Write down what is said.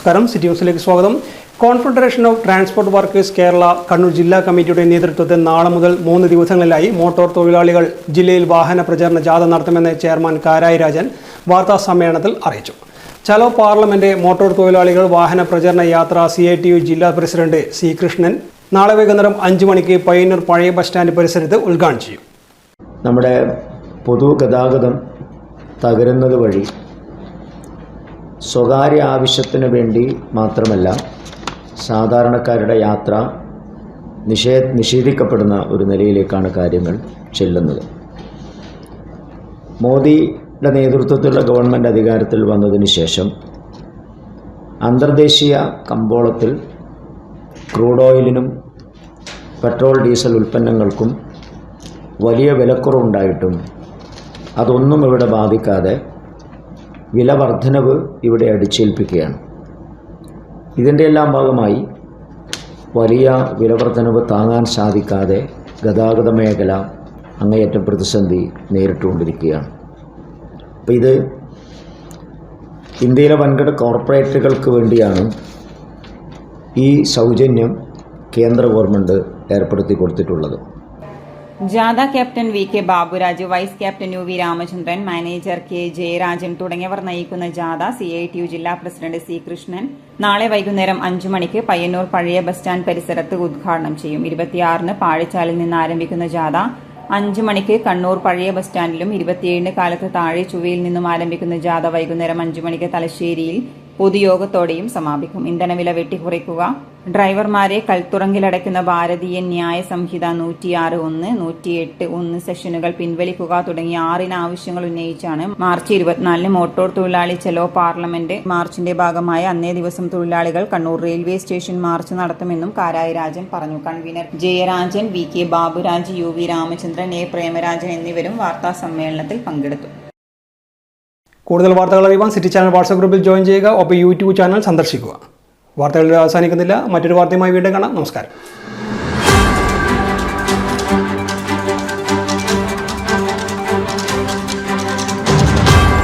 നമസ്കാരം. സിറ്റി ന്യൂസിലേക്ക് സ്വാഗതം. Confederation of transport workers Kerala Kannur ജില്ലാ കമ്മിറ്റിയുടെ നേതൃത്വത്തിൽ നാളെ മുതൽ 3 ദിവസങ്ങളിലായി മോട്ടോർ തൊഴിലാളികൾ ജില്ലയിൽ വാഹന പ്രചാരണ ജാഥ നടത്തുമെന്ന് ചെയർമാൻ കാരായി രാജൻ വാർത്താ സമ്മേളനത്തിൽ അറിയിച്ചു. ചലോ പാർലമെന്റ് മോട്ടോർ തൊഴിലാളികൾ വാഹന പ്രചരണ യാത്ര CITU ജില്ലാ പ്രസിഡന്റ് C കൃഷ്ണൻ നാളെ വൈകുന്നേരം 5 മണിക്ക് പയ്യന്നൂർ പഴയ ബസ് സ്റ്റാൻഡ് പരിസരത്ത് ഉദ്ഘാടനം ചെയ്യും. നമ്മുടെ പൊതുഗതാഗതം തകരുന്നത് വഴി സ്വകാര്യ ആവശ്യത്തിന് വേണ്ടി മാത്രമല്ല സാധാരണക്കാരുടെ യാത്ര നിഷേധിക്കപ്പെടുന്ന ഒരു നിലയിലേക്കാണ് കാര്യങ്ങൾ ചെല്ലുന്നത്. മോദിയുടെ നേതൃത്വത്തിലുള്ള ഗവൺമെൻറ് അധികാരത്തിൽ വന്നതിന് ശേഷം അന്തർദേശീയ കമ്പോളത്തിൽ ക്രൂഡ് ഓയിലിനും പെട്രോൾ ഡീസൽ ഉൽപ്പന്നങ്ങൾക്കും വലിയ വിലക്കുറവുണ്ടായിട്ടും അതൊന്നും ഇവിടെ ബാധിക്കാതെ വില വർധനവ് ഇവിടെ അടിച്ചേൽപ്പിക്കുകയാണ്. ഇതിൻ്റെ എല്ലാം ഭാഗമായി വലിയ വില വർധനവ് താങ്ങാൻ സാധിക്കാതെ ഗതാഗത മേഖല അങ്ങേയറ്റം പ്രതിസന്ധി നേരിട്ടുകൊണ്ടിരിക്കുകയാണ്. അപ്പോൾ ഇത് ഇന്ത്യയിലെ വൻകിട കോർപ്പറേറ്റുകൾക്ക് വേണ്ടിയാണ് ഈ സൗജന്യം കേന്ദ്ര ഗവൺമെൻറ് ഏർപ്പെടുത്തി കൊടുത്തിട്ടുള്ളത്. ജാഥ captain VK Baburaj, vice captain UV Ramachandran, manager K Jayarajan തുടങ്ങിയവർ നയിക്കുന്ന ജാഥ CITU ജില്ലാ പ്രസിഡന്റ് C കൃഷ്ണൻ നാളെ വൈകുന്നേരം 5 മണിക്ക് പയ്യന്നൂർ പഴയ ബസ് സ്റ്റാൻഡ് പരിസരത്ത് ഉദ്ഘാടനം ചെയ്യും. 26-ന് പാഴിച്ചാലിൽ നിന്ന് ആരംഭിക്കുന്ന ജാഥ 5 മണിക്ക് കണ്ണൂർ പഴയ ബസ് സ്റ്റാൻഡിലും 27-ന് കാലത്ത് താഴെ ചുവയിൽ നിന്നും ആരംഭിക്കുന്ന ജാഥ വൈകുന്നേരം 5 മണിക്ക് തലശ്ശേരിയിൽ പൊതുയോഗത്തോടെയും സമാപിക്കും. ഇന്ധനവില വെട്ടിക്കുറയ്ക്കുക, ഡ്രൈവർമാരെ കൽത്തുറങ്കിലടയ്ക്കുന്ന ഭാരതീയ ന്യായ സംഹിത 106(1), 108(1) സെഷനുകൾ പിൻവലിക്കുക തുടങ്ങിയ 6 ആവശ്യങ്ങൾ ഉന്നയിച്ചാണ് മാർച്ച് 24-ന് മോട്ടോർ തൊഴിലാളി ചലോ പാർലമെന്റ് മാർച്ചിന്റെ ഭാഗമായ അന്നേ ദിവസം തൊഴിലാളികൾ കണ്ണൂർ റെയിൽവേ സ്റ്റേഷൻ മാർച്ച് നടത്തുമെന്നും കാരായി രാജൻ പറഞ്ഞു. Convener Jayarajan, VK Baburaj, UV Ramachandran, A Premarajan എന്നിവരും വാർത്താ സമ്മേളനത്തിൽ പങ്കെടുത്തു. കൂടുതൽ വാർത്തകൾ അറിയുവാൻ സിറ്റി ചാനൽ വാട്സ്ആപ്പ് ഗ്രൂപ്പിൽ ജോയിൻ ചെയ്യുക. ഒപ്പം YouTube ചാനൽ സന്ദർശിക്കുക. വാർത്തകൾ അവസാനിക്കുന്നില്ല. മറ്റൊരു വാർത്തയുമായി വീണ്ടും കാണാം. നമസ്കാരം.